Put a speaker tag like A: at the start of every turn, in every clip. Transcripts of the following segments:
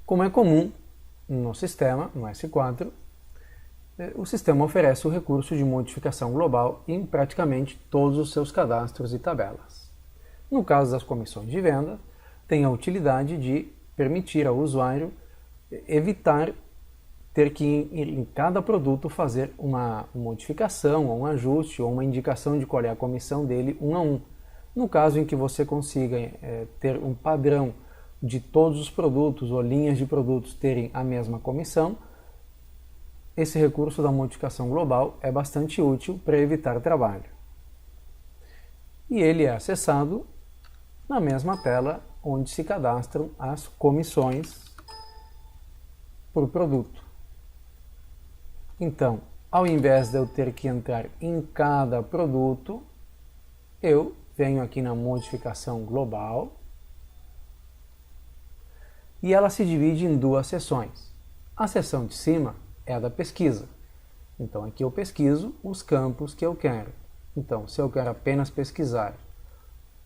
A: Como é comum no sistema, no S4, o sistema oferece o recurso de modificação global em praticamente todos os seus cadastros e tabelas. No caso das comissões de venda, tem a utilidade de permitir ao usuário evitar ter que em cada produto fazer uma modificação, ou um ajuste, ou uma indicação de qual é a comissão dele um a um. No caso em que você consiga ter um padrão de todos os produtos ou linhas de produtos terem a mesma comissão, esse recurso da modificação global é bastante útil para evitar trabalho. E ele é acessado na mesma tela onde se cadastram as comissões por produto. Então, ao invés de eu ter que entrar em cada produto, eu venho aqui na modificação global e ela se divide em duas seções. A seção de cima é a da pesquisa. Então aqui eu pesquiso os campos que eu quero. Então, se eu quero apenas pesquisar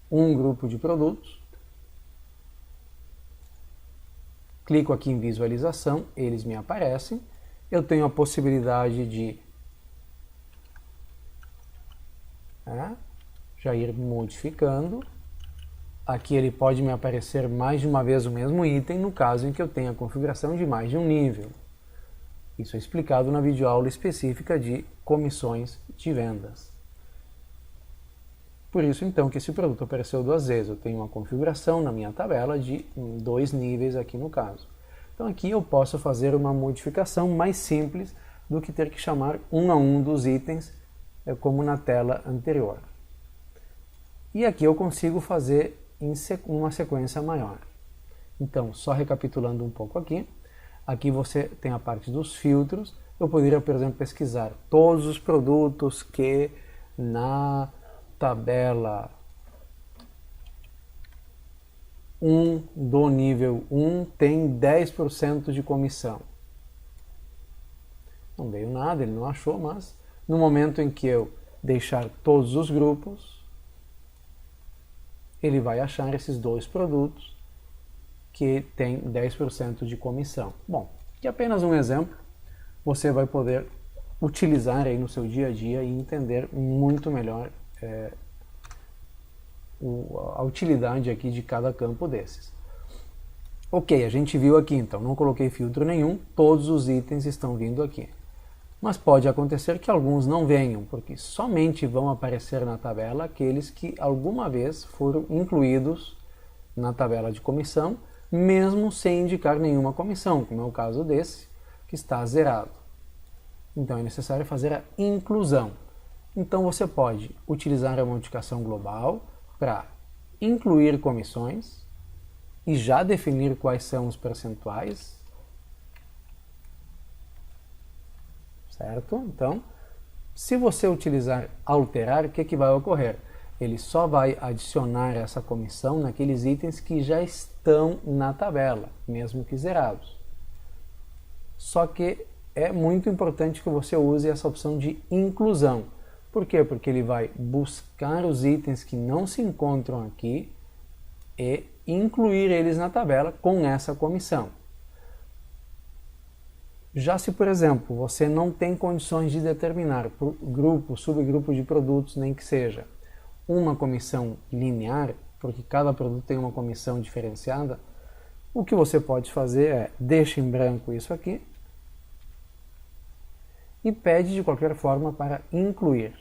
A: um grupo de produtos, clico aqui em visualização, eles me aparecem. Eu tenho a possibilidade de já ir modificando. Aqui ele pode me aparecer mais de uma vez o mesmo item, no caso em que eu tenha a configuração de mais de um nível. Isso é explicado na videoaula específica de comissões de vendas. Por isso, então, que esse produto apareceu duas vezes. Eu tenho uma configuração na minha tabela de 2 níveis aqui no caso. Então aqui eu posso fazer uma modificação mais simples do que ter que chamar um a um dos itens, como na tela anterior. E aqui eu consigo fazer em uma sequência maior. Então, só recapitulando um pouco aqui, aqui você tem a parte dos filtros. Eu poderia, por exemplo, pesquisar todos os produtos que na tabela 1 do nível 1 tem 10% de comissão. Não veio nada, ele não achou, mas no momento em que eu deixar todos os grupos, ele vai achar esses 2 produtos que tem 10% de comissão. Bom, aqui é apenas um exemplo, você vai poder utilizar aí no seu dia a dia e entender muito melhor a utilidade aqui de cada campo desses. Ok, a gente viu aqui, então, não coloquei filtro nenhum, todos os itens estão vindo aqui. Mas pode acontecer que alguns não venham, porque somente vão aparecer na tabela aqueles que alguma vez foram incluídos na tabela de comissão, mesmo sem indicar nenhuma comissão, como é o caso desse, que está zerado. Então é necessário fazer a inclusão. Então você pode utilizar a modificação global para incluir comissões e já definir quais são os percentuais, certo? Então, se você utilizar alterar, o que vai ocorrer? Ele só vai adicionar essa comissão naqueles itens que já estão na tabela, mesmo que zerados. Só que é muito importante que você use essa opção de inclusão. Por quê? Porque ele vai buscar os itens que não se encontram aqui e incluir eles na tabela com essa comissão. Já se, por exemplo, você não tem condições de determinar por grupo, subgrupo de produtos, nem que seja uma comissão linear, porque cada produto tem uma comissão diferenciada, o que você pode fazer é, deixa em branco isso aqui e pede de qualquer forma para incluir.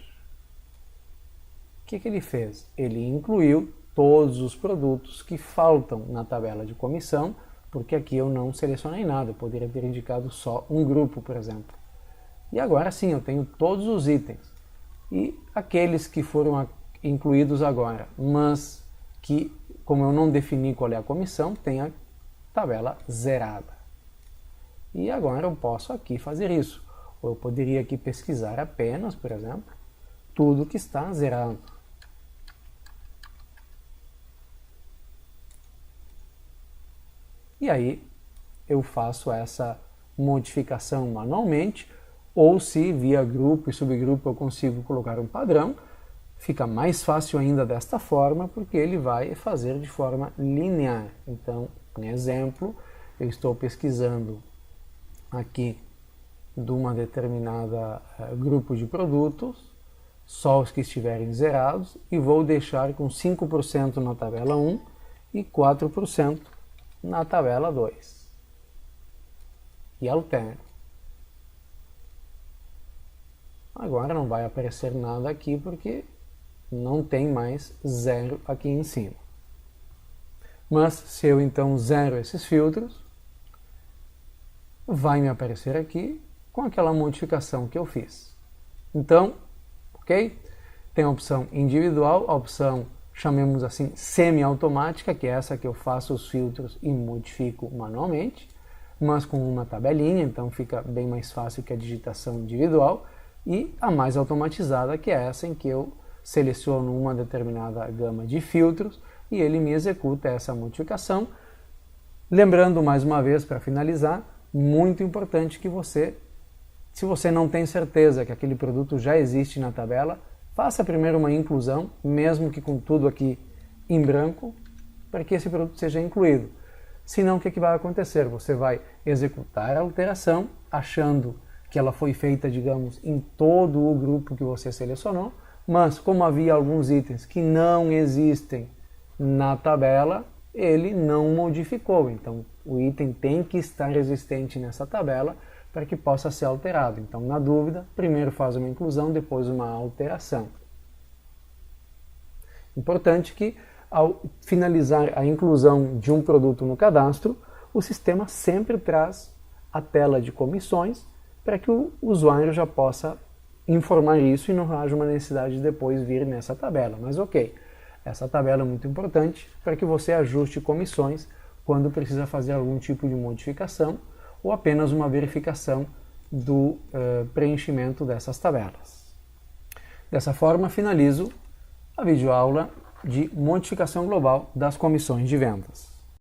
A: O que ele fez? Ele incluiu todos os produtos que faltam na tabela de comissão, porque aqui eu não selecionei nada, eu poderia ter indicado só um grupo, por exemplo. E agora sim, eu tenho todos os itens. E aqueles que foram incluídos agora, mas que, como eu não defini qual é a comissão, tem a tabela zerada. E agora eu posso aqui fazer isso. Ou eu poderia aqui pesquisar apenas, por exemplo, tudo que está zerado. E aí eu faço essa modificação manualmente, ou se via grupo e subgrupo eu consigo colocar um padrão, fica mais fácil ainda desta forma, porque ele vai fazer de forma linear. Então, em exemplo, eu estou pesquisando aqui de uma determinada grupo de produtos, só os que estiverem zerados, e vou deixar com 5% na tabela 1 e 4% na tabela 2. E altero. Agora não vai aparecer nada aqui porque não tem mais zero aqui em cima. Mas se eu então zero esses filtros, vai me aparecer aqui com aquela modificação que eu fiz. Então, ok? Tem a opção individual, a opção, chamemos assim, semi-automática, que é essa que eu faço os filtros e modifico manualmente, mas com uma tabelinha, então fica bem mais fácil que a digitação individual, e a mais automatizada, que é essa em que eu seleciono uma determinada gama de filtros e ele me executa essa modificação. Lembrando mais uma vez, para finalizar, muito importante que você, se você não tem certeza que aquele produto já existe na tabela, faça primeiro uma inclusão, mesmo que com tudo aqui em branco, para que esse produto seja incluído. Senão, o que vai acontecer? Você vai executar a alteração, achando que ela foi feita, digamos, em todo o grupo que você selecionou, mas como havia alguns itens que não existem na tabela, ele não modificou. Então, o item tem que estar existente nessa tabela para que possa ser alterado. Então, na dúvida, primeiro faz uma inclusão, depois uma alteração. Importante que, ao finalizar a inclusão de um produto no cadastro, o sistema sempre traz a tela de comissões para que o usuário já possa informar isso e não haja uma necessidade de depois vir nessa tabela. Mas ok, essa tabela é muito importante para que você ajuste comissões quando precisa fazer algum tipo de modificação ou apenas uma verificação do preenchimento dessas tabelas. Dessa forma, finalizo a videoaula de modificação global das comissões de vendas.